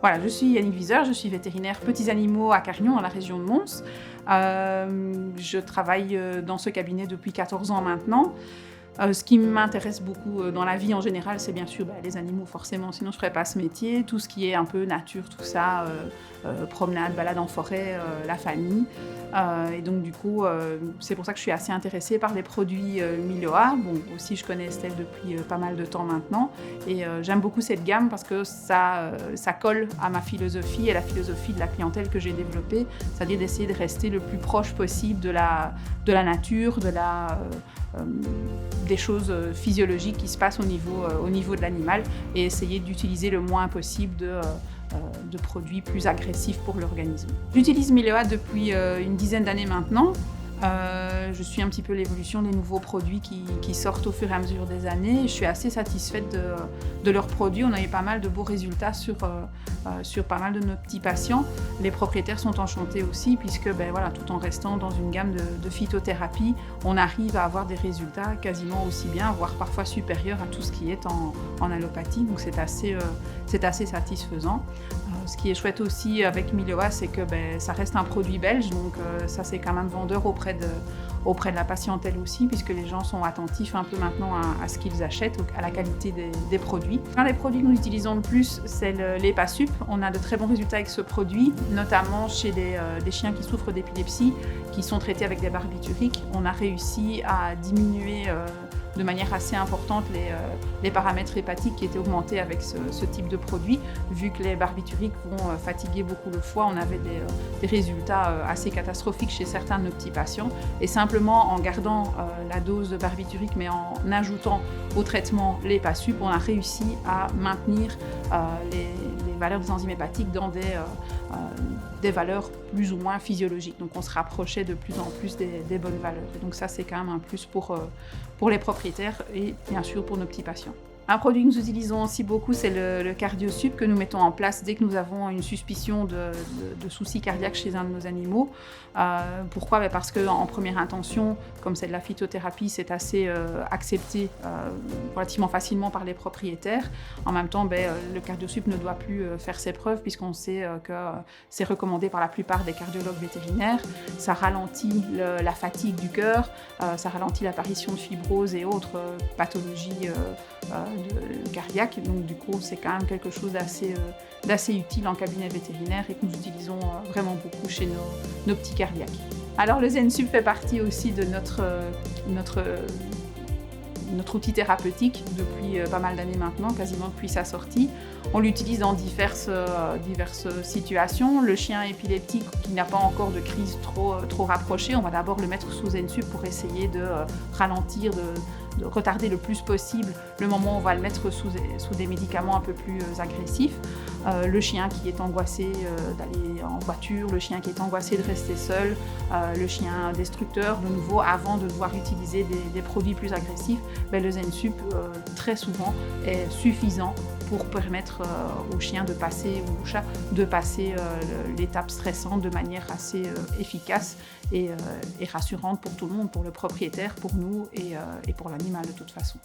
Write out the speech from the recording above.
Voilà, je suis Yannick Viseur, je suis vétérinaire petits animaux à Carignan, dans la région de Mons. Je travaille dans ce cabinet depuis 14 ans maintenant. Ce qui m'intéresse beaucoup dans la vie en général, c'est bien sûr les animaux forcément, sinon je ne ferais pas ce métier. Tout ce qui est un peu nature, tout ça, promenade, balade en forêt, la famille. Et donc du coup, c'est pour ça que je suis assez intéressée par les produits Miloa. Bon, aussi je connais Estelle depuis pas mal de temps maintenant. Et j'aime beaucoup cette gamme parce que ça colle à ma philosophie et la philosophie de la clientèle que j'ai développée. C'est-à-dire d'essayer de rester le plus proche possible de la nature, des choses physiologiques qui se passent au niveau de l'animal et essayer d'utiliser le moins possible de produits plus agressifs pour l'organisme. J'utilise Miloa depuis une dizaine d'années maintenant. Je suis un petit peu l'évolution des nouveaux produits qui sortent au fur et à mesure des années. Je suis assez satisfaite de leurs produits. On a eu pas mal de beaux résultats sur pas mal de nos petits patients. Les propriétaires sont enchantés aussi puisque tout en restant dans une gamme de phytothérapie, on arrive à avoir des résultats quasiment aussi bien, voire parfois supérieurs à tout ce qui est en allopathie. Donc c'est assez satisfaisant. Ce qui est chouette aussi avec Miloa, c'est que ça reste un produit belge, donc ça c'est quand même vendeur auprès de la patientèle aussi, puisque les gens sont attentifs un peu maintenant à ce qu'ils achètent, à la qualité des produits. Un des produits que nous utilisons le plus, c'est l'Epasup. On a de très bons résultats avec ce produit, notamment chez des chiens qui souffrent d'épilepsie, qui sont traités avec des barbituriques. On a réussi à diminuer de manière assez importante les paramètres hépatiques qui étaient augmentés avec ce type de produit. Vu que les barbituriques vont fatiguer beaucoup le foie, on avait des résultats assez catastrophiques chez certains de nos petits patients. Et simplement en gardant la dose de barbiturique, mais en ajoutant au traitement l'Epasup, on a réussi à maintenir les valeurs des enzymes hépatiques dans des valeurs plus ou moins physiologiques. Donc on se rapprochait de plus en plus des bonnes valeurs. Et donc ça, c'est quand même un plus pour les propriétaires et bien sûr pour nos petits patients. Un produit que nous utilisons aussi beaucoup, c'est le CardioSup que nous mettons en place dès que nous avons une suspicion de soucis cardiaques chez un de nos animaux. Pourquoi ? Parce qu'en première intention, comme c'est de la phytothérapie, c'est assez accepté relativement facilement par les propriétaires. En même temps, le CardioSup ne doit plus faire ses preuves puisqu'on sait que c'est recommandé par la plupart des cardiologues vétérinaires. Ça ralentit la fatigue du cœur, ça ralentit l'apparition de fibrose et autres pathologies cardiaque, donc du coup c'est quand même quelque chose d'assez utile en cabinet vétérinaire et que nous utilisons vraiment beaucoup chez nos petits cardiaques. Alors le ZenSup fait partie aussi de notre outil thérapeutique depuis pas mal d'années maintenant, quasiment depuis sa sortie. On l'utilise dans diverses situations. Le chien épileptique qui n'a pas encore de crise trop rapprochée, on va d'abord le mettre sous ZenSup pour essayer de ralentir, de retarder le plus possible le moment où on va le mettre sous des médicaments un peu plus agressifs. Le chien qui est angoissé d'aller en voiture, le chien qui est angoissé de rester seul, le chien destructeur, de nouveau, avant de devoir utiliser des produits plus agressifs, le ZenSup, très souvent, est suffisant pour permettre au chien de passer, ou au chat, de passer l'étape stressante de manière assez efficace et rassurante pour tout le monde, pour le propriétaire, pour nous et pour l'animal de toute façon.